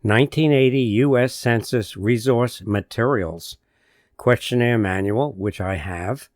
1980 U.S. Census Resource Materials, Questionnaire Manual, which I have,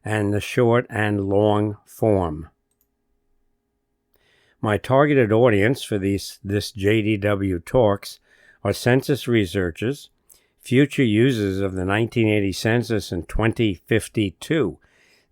and the short and long form. My targeted audience for this JDW Talks are census researchers, future users of the 1980 census in 2052.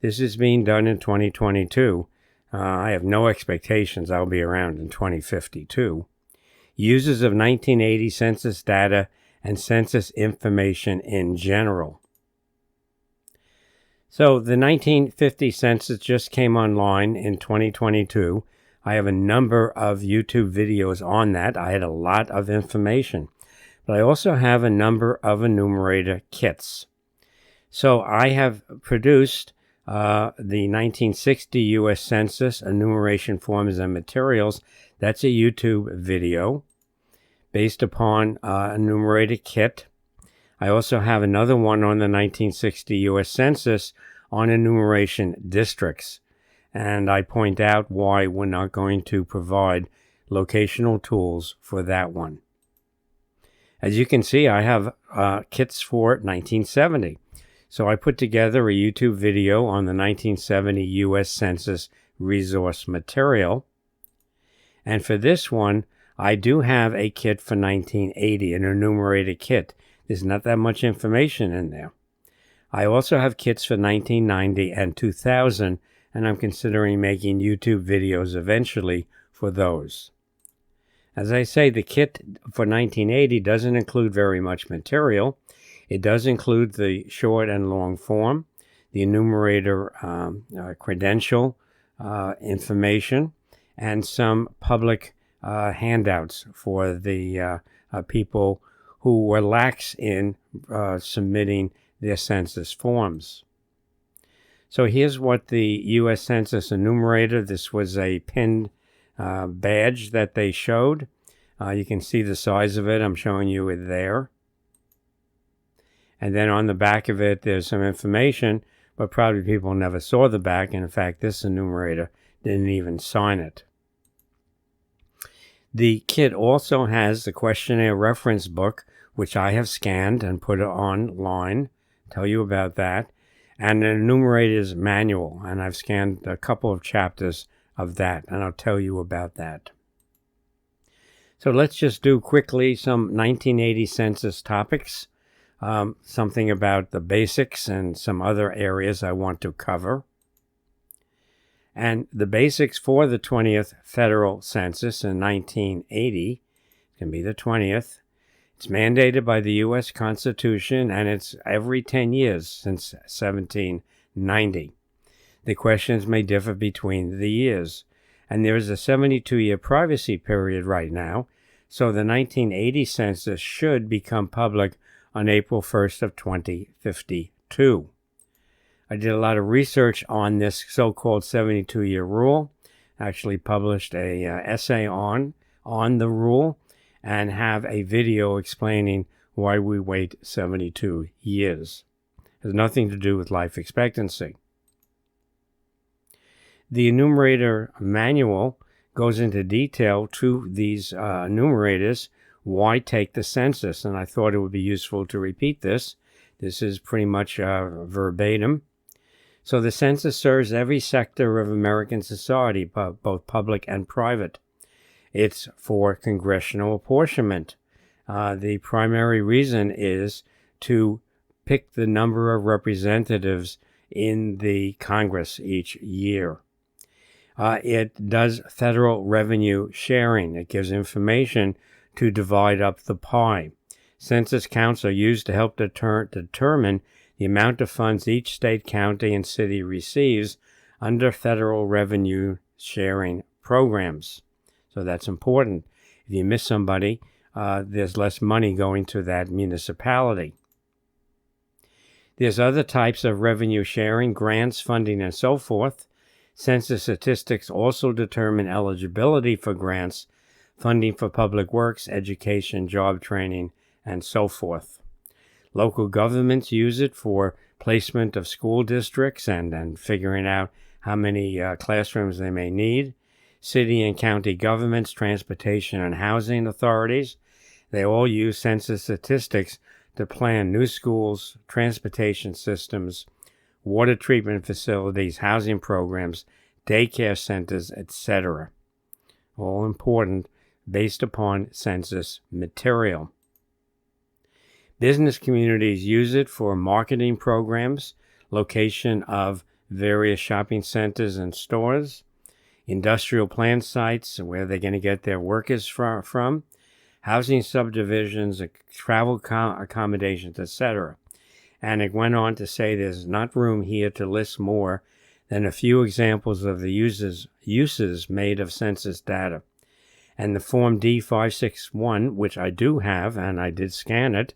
This is being done in 2022. I have no expectations I'll be around in 2052. Users of 1980 census data and census information in general. So the 1950 census just came online in 2022. I have a number of YouTube videos on that. I had a lot of information. But I also have a number of enumerator kits. So I have produced the 1960 U.S. Census Enumeration Forms and Materials. That's a YouTube video based upon enumerator kit. I also have another one on the 1960 U.S. Census on enumeration districts. And I point out why we're not going to provide locational tools for that one. As you can see, I have kits for 1970. So I put together a YouTube video on the 1970 U.S. Census Resource Material. And for this one, I do have a kit for 1980, an enumerated kit. There's not that much information in there. I also have kits for 1990 and 2000, and I'm considering making YouTube videos eventually for those. As I say, the kit for 1980 doesn't include very much material. It does include the short and long form, the enumerator credential information, and some public handouts for the people who were lax in submitting their census forms. So here's what the U.S. Census Enumerator, this was a pinned badge that they showed. You can see the size of it. I'm showing you it there. And then on the back of it, there's some information, but probably people never saw the back. And in fact, this enumerator didn't even sign it. The kit also has the questionnaire reference book, which I have scanned and put online. Tell you about that. And an enumerator's manual. And I've scanned a couple of chapters of that, and I'll tell you about that. So let's just do quickly some 1980 census topics, something about the basics and some other areas I want to cover. And the basics for the 20th federal census in 1980 can be the 20th. It's mandated by the U.S. Constitution, and it's every 10 years since 1790. The questions may differ between the years, and there is a 72-year privacy period right now, so the 1980 census should become public on April 1st of 2052. I did a lot of research on this so-called 72-year rule. I actually published a essay on the rule and have a video explaining why we wait 72 years. It has nothing to do with life expectancy. The enumerator manual goes into detail to these enumerators, why take the census, and I thought it would be useful to repeat this. This is pretty much verbatim. So the census serves every sector of American society, both public and private. It's for congressional apportionment. The primary reason is to pick the number of representatives in the Congress each year. It does federal revenue sharing. It gives information to divide up the pie. Census counts are used to help determine the amount of funds each state, county, and city receives under federal revenue sharing programs. So that's important. If you miss somebody, there's less money going to that municipality. There's other types of revenue sharing, grants, funding, and so forth. Census statistics also determine eligibility for grants, funding for public works, education, job training, and so forth. Local governments use it for placement of school districts and figuring out how many classrooms they may need. City and county governments, transportation and housing authorities, They all use census statistics to plan new schools, transportation systems, water treatment facilities, housing programs, daycare centers, etc. All important based upon census material. Business communities use it for marketing programs, location of various shopping centers and stores, industrial plant sites where they're going to get their workers from, housing subdivisions, travel accommodations, etc. And it went on to say there's not room here to list more than a few examples of the uses made of census data. And the Form D561, which I do have, and I did scan it,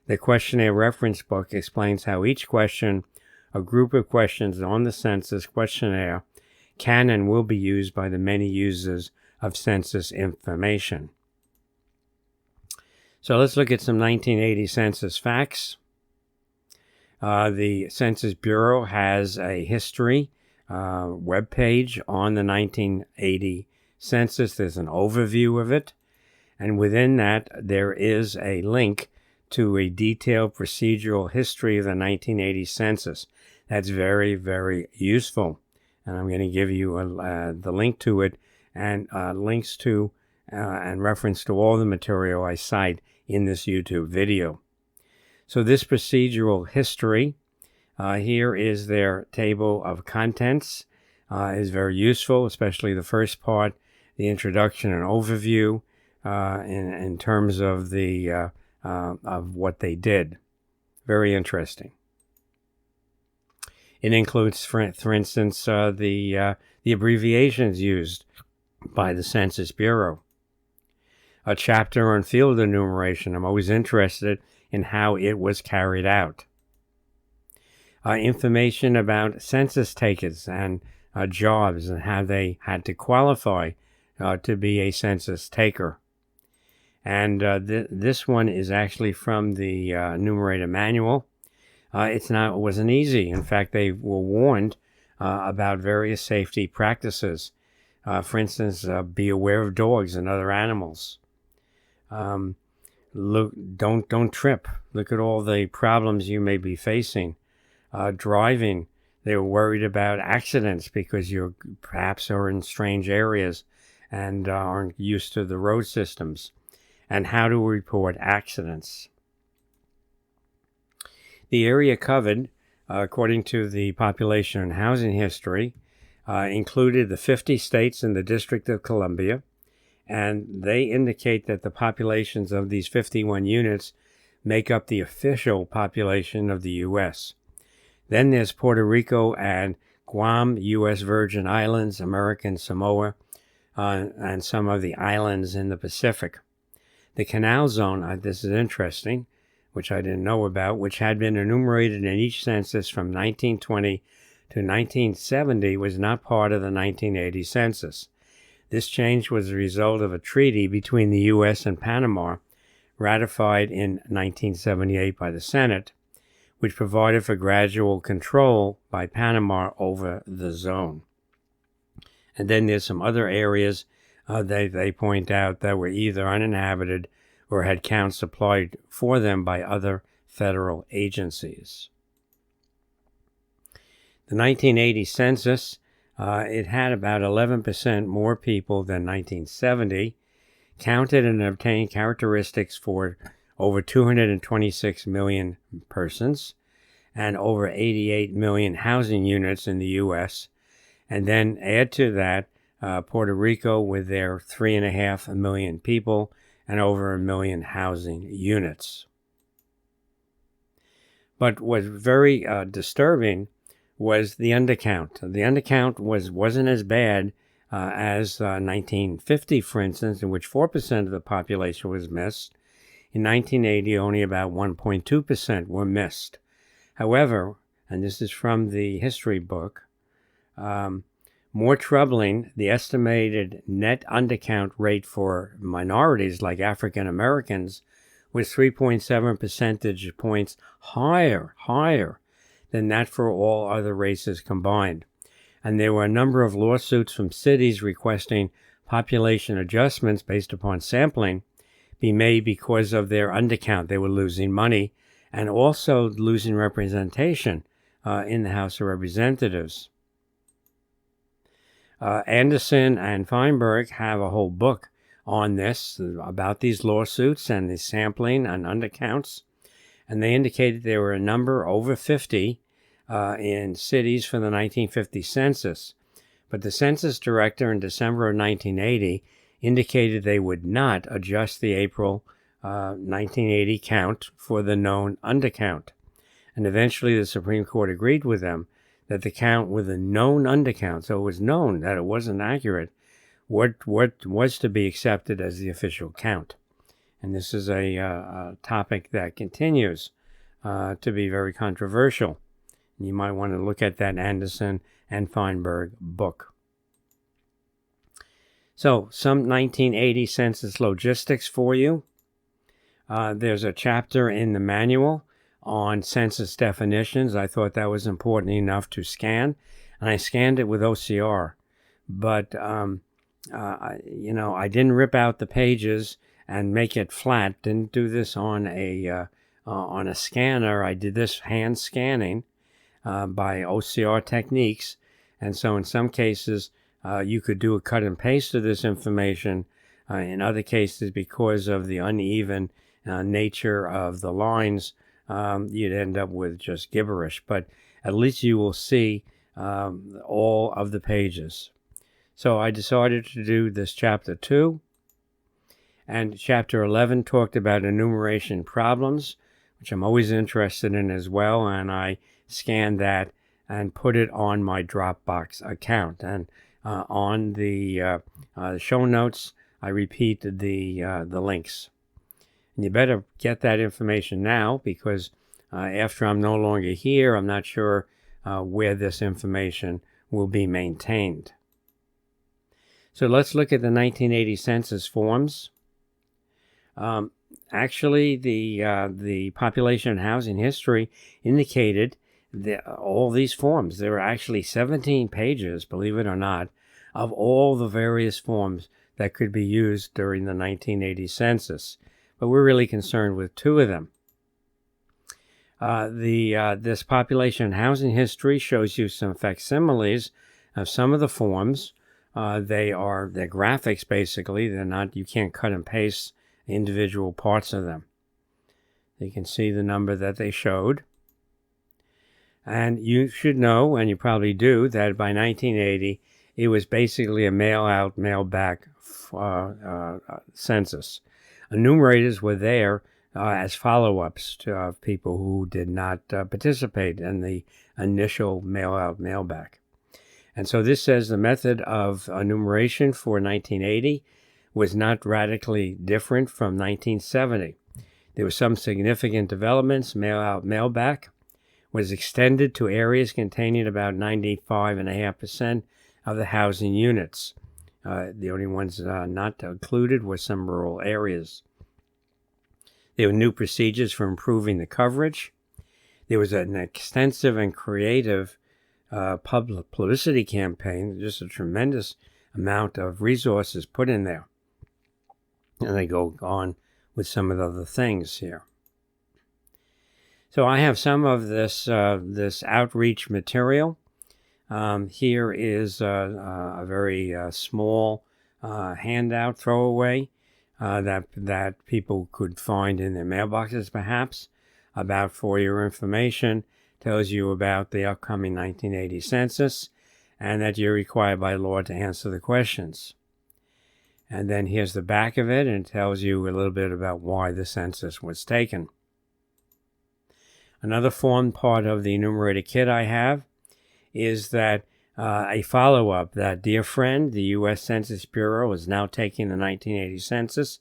the questionnaire reference book explains how each question, a group of questions on the census questionnaire, can and will be used by the many users of census information. So let's look at some 1980 census facts. The Census Bureau has a history webpage on the 1980 census. There's an overview of it, and within that there is a link to a detailed procedural history of the 1980 census. That's very, very useful, and I'm going to give you the link to it and links to and reference to all the material I cite in this YouTube video. So this procedural history, here is their table of contents, is very useful, especially the first part, the introduction and overview in terms of the of what they did. Very interesting. It includes, for instance, the abbreviations used by the Census Bureau. A chapter on field enumeration. I'm always interested in how it was carried out. Information about census takers and jobs and how they had to qualify to be a census taker. And this one is actually from the Enumerator Manual. It wasn't easy. In fact, they were warned about various safety practices. For instance, be aware of dogs and other animals. Don't trip. Look at all the problems you may be facing. Driving, they were worried about accidents because you perhaps are in strange areas and aren't used to the road systems. And how to report accidents. The area covered, according to the Population and Housing History, included the 50 states and the District of Columbia, and they indicate that the populations of these 51 units make up the official population of the U.S. Then there's Puerto Rico and Guam, U.S. Virgin Islands, American Samoa, and some of the islands in the Pacific. The Canal Zone, this is interesting, which I didn't know about, which had been enumerated in each census from 1920 to 1970, was not part of the 1980 census. This change was a result of a treaty between the U.S. and Panama, ratified in 1978 by the Senate, which provided for gradual control by Panama over the zone. And then there's some other areas they point out that were either uninhabited or had counts supplied for them by other federal agencies. The 1980 census, it had about 11% more people than 1970, counted and obtained characteristics for over 226 million persons and over 88 million housing units in the U.S., and then add to that Puerto Rico with their 3.5 million people and over 1 million housing units. But what's very disturbing was the undercount. The undercount wasn't as bad as 1950, for instance, in which 4% of the population was missed. In 1980, only about 1.2% were missed. However, and this is from the history book, more troubling, the estimated net undercount rate for minorities like African Americans was 3.7 percentage points higher than that for all other races combined. And there were a number of lawsuits from cities requesting population adjustments based upon sampling be made because of their undercount. They were losing money and also losing representation in the House of Representatives. Anderson and Fienberg have a whole book on this, about these lawsuits and the sampling and undercounts. And they indicated there were a number over 50 in cities for the 1950 census. But the census director in December of 1980 indicated they would not adjust the April 1980 count for the known undercount. And eventually the Supreme Court agreed with them that the count with a known undercount, so it was known that it wasn't accurate, what was to be accepted as the official count. And this is a topic that continues to be very controversial. You might want to look at that Anderson and Fienberg book. So, some 1980 census logistics for you. There's a chapter in the manual on census definitions. I thought that was important enough to scan, and I scanned it with OCR. But, I didn't rip out the pages and make it flat. Didn't do this on a scanner. I did this hand scanning by OCR techniques. And so in some cases, you could do a cut and paste of this information. In other cases, because of the uneven nature of the lines, you'd end up with just gibberish. But at least you will see all of the pages. So I decided to do this chapter 2. And chapter 11 talked about enumeration problems, which I'm always interested in as well. And I scanned that and put it on my Dropbox account. And on the show notes, I repeat the links. And you better get that information now, because after I'm no longer here, I'm not sure where this information will be maintained. So let's look at the 1980 census forms. Actually, the population and housing history indicated that all these forms, there were actually 17 pages, believe it or not, of all the various forms that could be used during the 1980 census. But we're really concerned with 2 of them. This population and housing history shows you some facsimiles of some of the forms. They're graphics, basically. They're not, you can't cut and paste individual parts of them. You can see the number that they showed. And you should know, and you probably do, that by 1980, it was basically a mail-out, mail-back census. Enumerators were there as follow-ups to people who did not participate in the initial mail-out, mail-back. And so this says the method of enumeration for 1980 was not radically different from 1970. There were some significant developments. Mail-out, mail-back was extended to areas containing about 95.5% of the housing units. The only ones not included were some rural areas. There were new procedures for improving the coverage. There was an extensive and creative publicity campaign, just a tremendous amount of resources put in there. And they go on with some of the other things here. So I have some of this outreach material. Here is a very small handout throwaway that people could find in their mailboxes, perhaps, about for your information. Tells you about the upcoming 1980 census and that you're required by law to answer the questions. And then here's the back of it, and it tells you a little bit about why the census was taken. Another fun part of the enumerator kit I have is that a follow-up that, dear friend, the U.S. Census Bureau is now taking the 1980 census,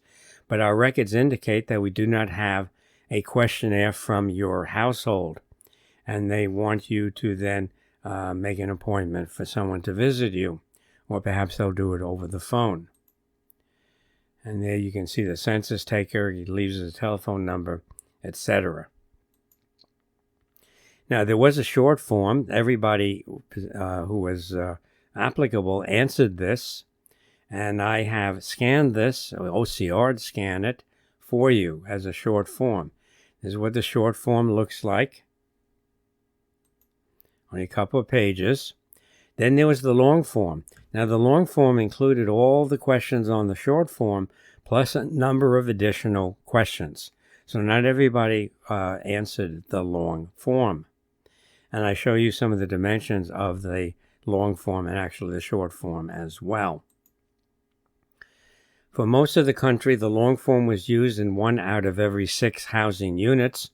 but our records indicate that we do not have a questionnaire from your household. And they want you to then make an appointment for someone to visit you, or perhaps they'll do it over the phone. And there you can see the census taker, he leaves his telephone number, etc. Now, there was a short form. Everybody who was applicable answered this, and I have scanned this, OCR'd scan it, for you as a short form. This is what the short form looks like. Only a couple of pages. Then there was the long form. Now the long form included all the questions on the short form plus a number of additional questions. So not everybody answered the long form. And I show you some of the dimensions of the long form and actually the short form as well. For most of the country, the long form was used in 1 out of every 6 housing units.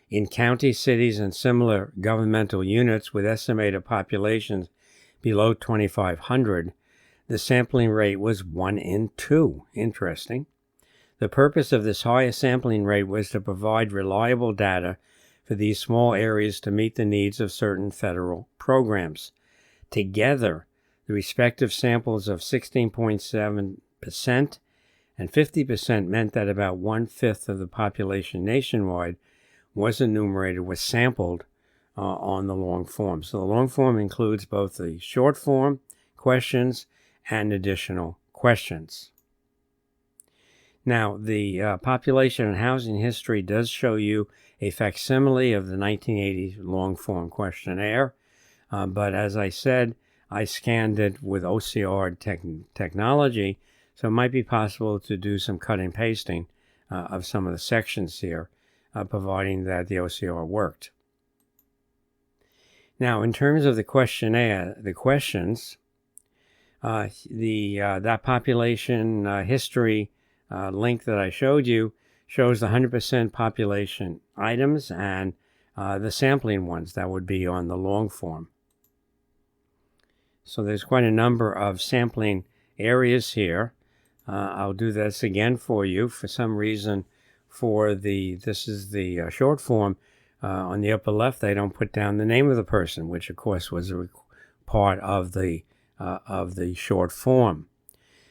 In county, cities, and similar governmental units with estimated populations below 2,500, the sampling rate was 1 in 2. Interesting. The purpose of this higher sampling rate was to provide reliable data for these small areas to meet the needs of certain federal programs. Together, the respective samples of 16.7% and 50% meant that about 1/5 of the population nationwide was sampled on the long form. So the long form includes both the short form questions and additional questions. Now, the population and housing history does show you a facsimile of the 1980 long form questionnaire, but as I said, I scanned it with OCR technology, so it might be possible to do some cut and pasting of some of the sections here, providing that the OCR worked. Now, in terms of the questionnaire, the questions, that population history link that I showed you shows the 100% population items and the sampling ones that would be on the long form. So there's quite a number of sampling areas here. I'll do this again for you. For some reason, this is the short form. On the upper left, they don't put down the name of the person, which of course was a part of the short form.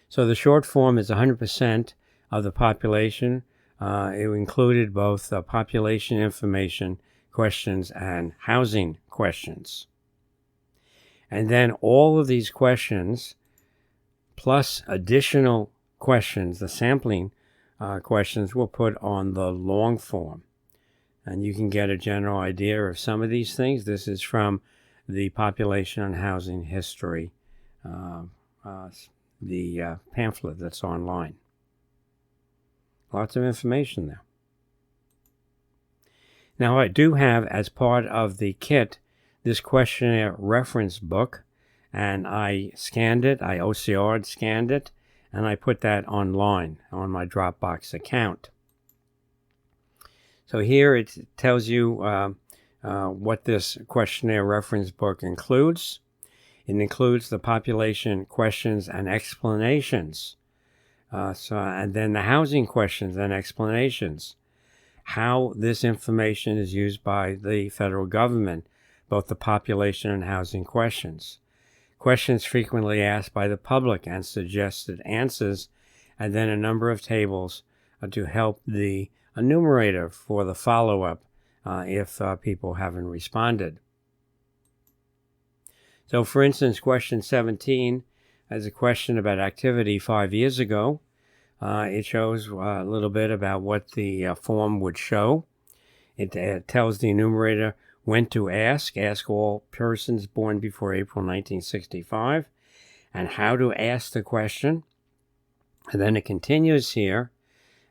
So the short form is 100% of the population. It included both population information questions and housing questions. And then all of these questions, plus additional questions, the sampling questions, were put on the long form. And you can get a general idea of some of these things. This is from the Population and Housing History, the pamphlet that's online. Lots of information there. Now, I do have, as part of the kit, this questionnaire reference book, and I scanned it, I OCR'd, scanned it, and I put that online on my Dropbox account. So here it tells you what this questionnaire reference book includes. It includes the population questions and explanations. And then the housing questions and explanations. How this information is used by the federal government, both the population and housing questions. Questions frequently asked by the public and suggested answers, and then a number of tables to help the enumerator for the follow-up if people haven't responded. So for instance, question 17 is a question about activity 5 years ago. It shows a little bit about what the form would show. It tells the enumerator when to ask all persons born before April 1965, and how to ask the question. And then it continues here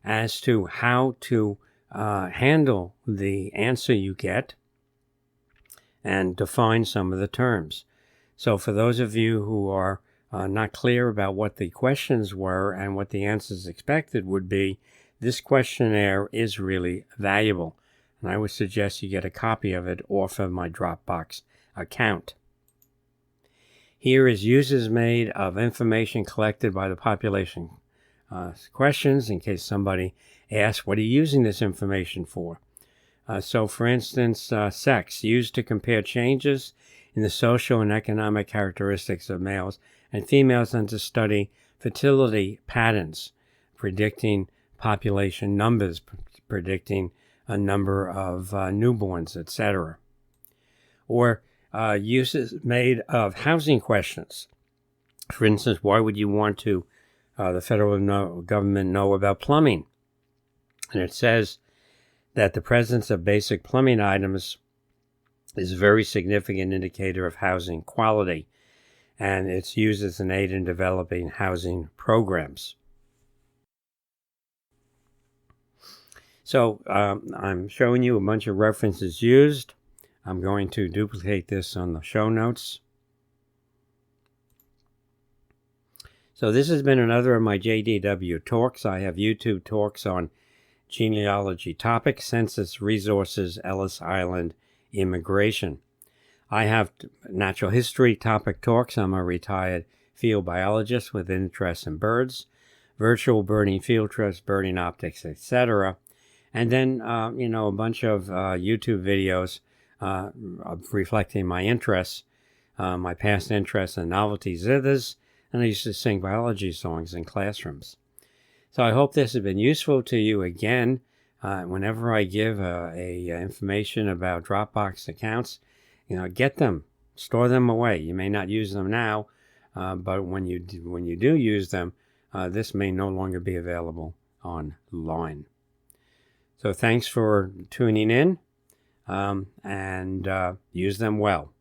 as to how to handle the answer you get and define some of the terms. So for those of you who are not clear about what the questions were and what the answers expected would be, this questionnaire is really valuable. And I would suggest you get a copy of it off of my Dropbox account. Here is uses made of information collected by the population questions, in case somebody asks, what are you using this information for? So for instance, sex, used to compare changes in the social and economic characteristics of males and females and to study fertility patterns, predicting population numbers, predicting a number of newborns, etc. Or uses made of housing questions. For instance, why would you want to the federal government know about plumbing? And it says that the presence of basic plumbing items is a very significant indicator of housing quality, and it's used as an aid in developing housing programs. So I'm showing you a bunch of references used. I'm going to duplicate this on the show notes. So this has been another of my JDW talks. I have YouTube talks on genealogy topics, census, resources, Ellis Island, immigration. I have natural history topic talks. I'm a retired field biologist with interest in birds, virtual birding field trips, birding optics, etc. And then, a bunch of YouTube videos reflecting my interests, my past interests in novelty zithers, and I used to sing biology songs in classrooms. So I hope this has been useful to you. Again, whenever I give information about Dropbox accounts, get them, store them away. You may not use them now, but when you do use them, this may no longer be available online. So thanks for tuning in, and use them well.